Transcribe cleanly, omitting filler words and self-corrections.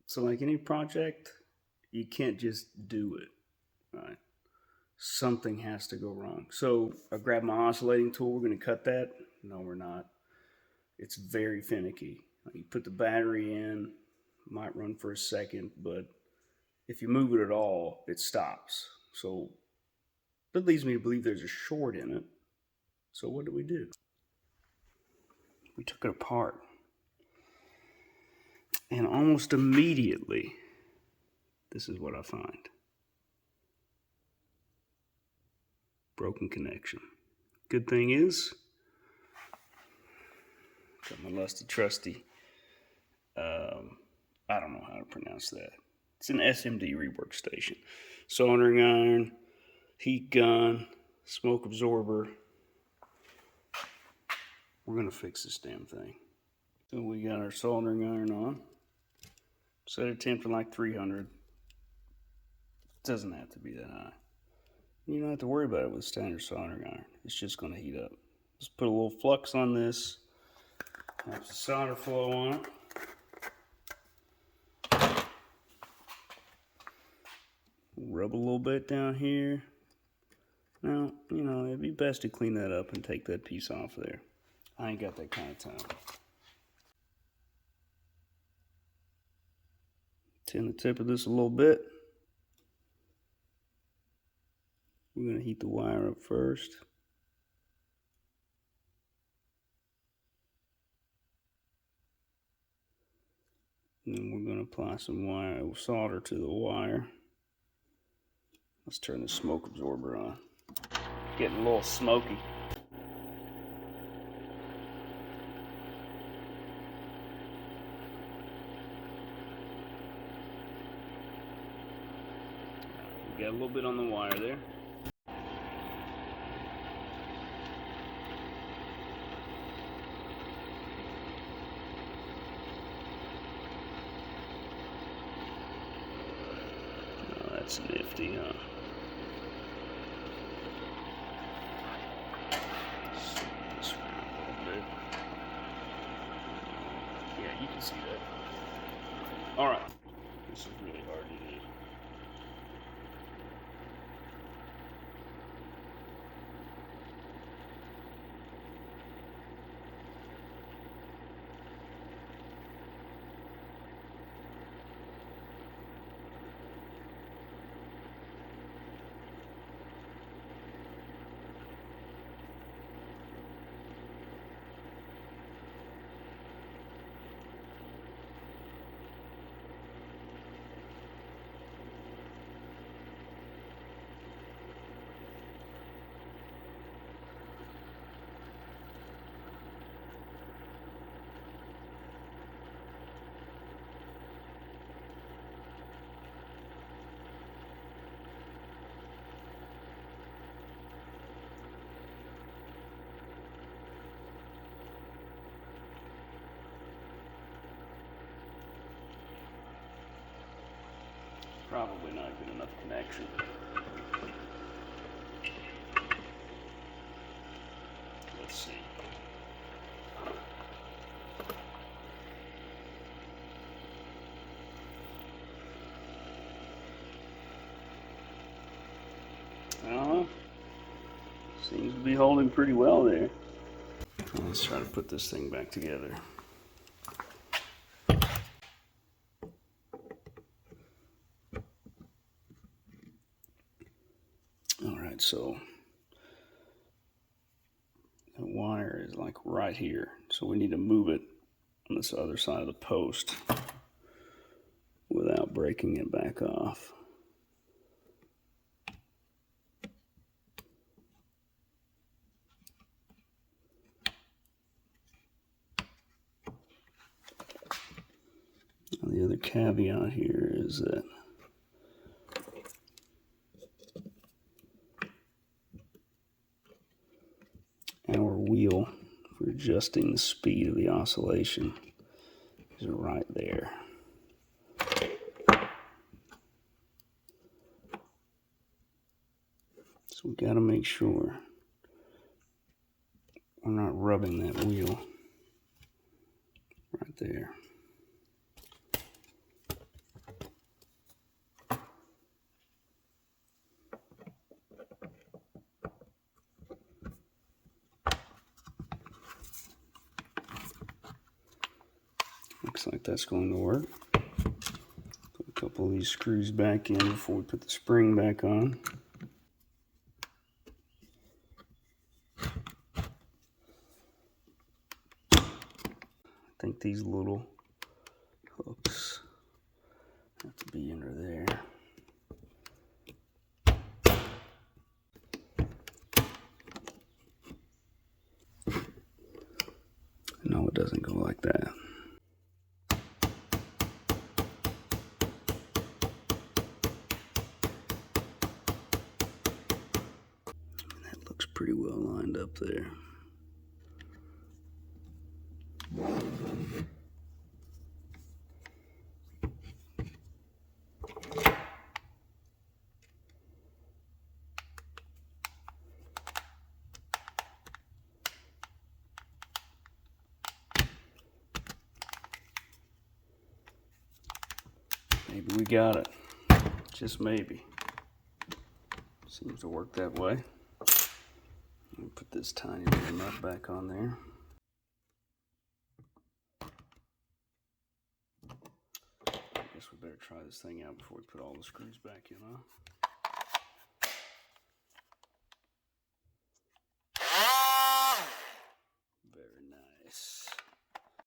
So like any project, you can't just do it, right? Something has to go wrong. So I grabbed my oscillating tool. We're going to cut that. No, we're not. It's very finicky. You put the battery in, might run for a second, but if you move it at all, it stops. So that leads me to believe there's a short in it. So what do? We took it apart. And almost immediately, this is what I find. Broken connection. Good thing is, got my lusty trusty, I don't know how to pronounce that. It's an SMD rework station. Soldering iron, heat gun, smoke absorber. We're going to fix this damn thing. So we got our soldering iron on. Set a temp to like 300. It doesn't have to be that high. You don't have to worry about it with standard soldering iron. It's just going to heat up. Just put a little flux on this. Have some solder flow on it. Rub a little bit down here. Now, you know, it'd be best to clean that up and take that piece off there. I ain't got that kind of time. Tin the tip of this a little bit. We're going to heat the wire up first. And then we're going to apply some solder to the wire. Let's turn the smoke absorber on. Getting a little smoky. We got a little bit on the wire there. Oh, that's nifty, huh? This around a little bit. Yeah, you can see that. All right. This is really hard to do. Probably not good enough connection. Let's see. Seems to be holding pretty well there. Let's try to put this thing back together. Alright, so the wire is like right here. So we need to move it on this other side of the post without breaking it back off. Now, the other caveat here is that our wheel for adjusting the speed of the oscillation is right there. So we got to make sure we're not rubbing that wheel right there. Looks like that's going to work. Put a couple of these screws back in before we put the spring back on. I think these little hooks have to be under there. No, it doesn't go like that. That looks pretty well lined up there. Maybe we got it. Just maybe. Seems to work that way. Let me put this tiny little nut back on there. I guess we better try this thing out before we put all the screws back in, huh?